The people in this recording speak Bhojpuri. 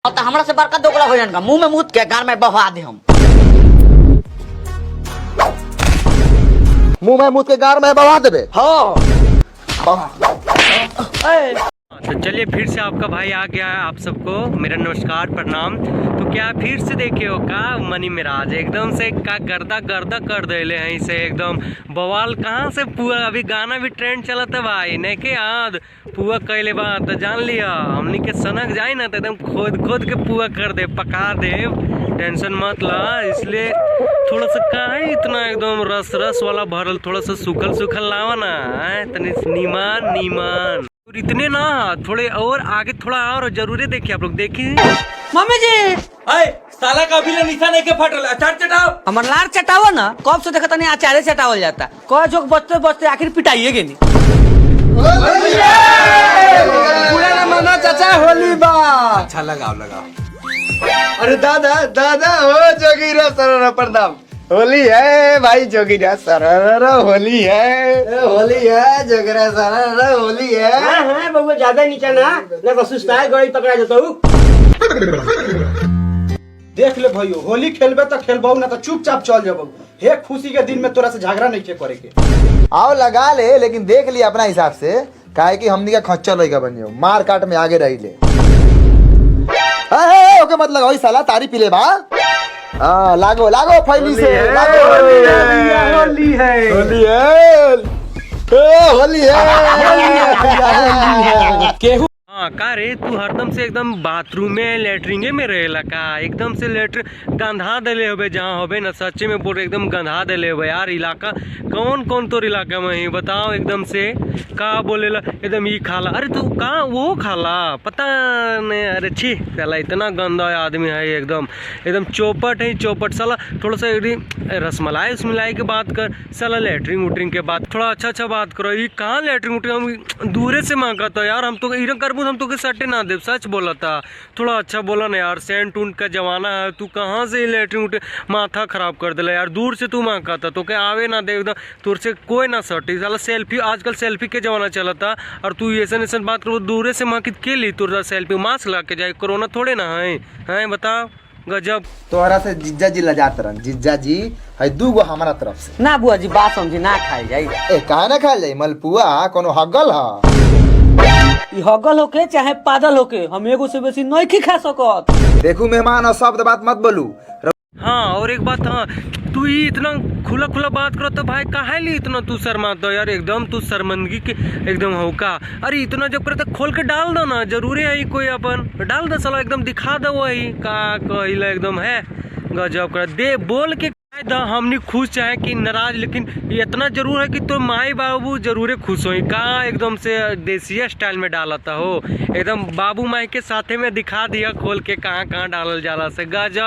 तो हमरा से बड़का दोगला हो जाएगा, मुंह में मुत के गान में बहा दे हम। मुंह में मुत के गार में बहा देबे। हाँ। तो चलिए फिर से आपका भाई आ गया है आप सबको मेरा नमस्कार प्रणाम। तो क्या फिर से देखे हो का मनी मिराज एकदम से का गर्दा गर्दा कर देले हैं इसे एकदम बवाल कहाँ से पुआ अभी गाना भी ट्रेंड चला था भाई नहीं के याद पुआ कैले बात तो जान लिया हमनी के सनक जाए ना तो एकदम खोद खोद के पुआ कर दे पका दे टेंशन मत ला। इसलिए थोड़ा सा काहे इतना एकदम रस रस वाला भरल थोड़ा सा सूखल सूखल लावा ना तनी नीमान नीमान और इतने ना थोड़े और आगे थोड़ा और जरूरी देखिए आप लोग देखिए। मम्मी जी अरे साला का अभी निशा नहीं के फटल अचार चटाओ हमार लार चटावा ना कब से देखा नहीं अचारे चटावल जाता कह जोक बचते बचते आखिर पिटाइए गे नहीं। पूरा ना माना चाचा होली बा। अच्छा लगाओ लगाओ। अरे दादा दादा हो जोगीरा सररा प्रणाम। होली है भाई जोगीरा सररा होली है जोगीरा सररा होली है। हाँ बबुआ ज्यादा नीचा ना तो सुस्ताए गड़ी पकड़ा जाता हूँ। देख ले भाइयों होली खेलबे तो खेलबो ना तो चुपचाप चल जाबो। हे खुशी के दिन में तोरा से झगड़ा नहीं के करे के। आओ लगा ले लेकिन देख लिया अपना हिसाब से काहे कि हमनी का खच्चर लइका बन जाओ मार काट में आगे रही ले। ओके मत लगाओ साला तारी पीले बा। लागो लागो फैली से लागो होली है केहू हाँ का रे तू हरदम से एकदम बाथरूम में लेटरिंगे में रहेला का एकदम से लेटरिन गंधा देले होबे जहाँ होबे ना सच्चे में बोल एकदम गंधा देले होबे यार। इलाका कौन कौन तो इलाका में ही बताओ एकदम से का बोलेला एकदम ये खाला अरे तू कहाँ वो खाला पता नहीं अरे छी साला इतना गंदा आदमी है एकदम एकदम चौपट है चौपट साला। थोड़ा सा रसमलाई उसमलाई के बात कर साला लेटरिन उटरिन के बात थोड़ा अच्छा बात करो। ये कहाँ लेटरिन उटरिन हम दूरे से मांगा था यार हम तो इधर करबू हम तो के सटे ना दे सच बोला था थोड़ा अच्छा बोला ना यार। सेंट उंट का जमाना है तू कहाँ से लेटरिन उठे माथा खराब कर दिला यार। दूर से तू मांगा था तो क्या आवे ना दे एकदम तुर से कोई ना सटी साला। सेल्फी आजकल सेल्फी के जमाना चला था और तू ऐसा बात करो दूरे से मांग के ली तुर सेल्फी मास्क ला के जाए कोरोना थोड़े ना है बताओ गजब। तोहरा से जिज्जा जी लजात रहन जिज्जा जी है दूगो हमारा तरफ से ना बुआ जी बात समझी ना खाई जाई। ए काहे ना खाल जाई मलपुआ कोनो हगल ह ई हगल होके चाहे पागल होके हम एगो से बेसी नहीं खा सकत। देखू मेहमान और शब्द बात मत बोलू। हाँ और एक बात हाँ तू ही इतना खुला खुला बात करो तो भाई काहे ली इतना तू शर्माता यार एकदम तू शर्मंदगी के एकदम हो का। अरे इतना जब करे तो खोल के डाल दो ना जरूरी है कोई अपन डाल दो साला एकदम दिखा दो वही का कहिला एकदम है गजब कर दे बोल के हमनी खुश चाहे कि नाराज लेकिन इतना जरूर है कि तो माई बाबू जरूर खुश हो का एकदम से देसी स्टाइल में डालता हो एकदम बाबू माई के साथे में दिखा दिया खोल के कहाँ कहाँ डालल जाला से गजब।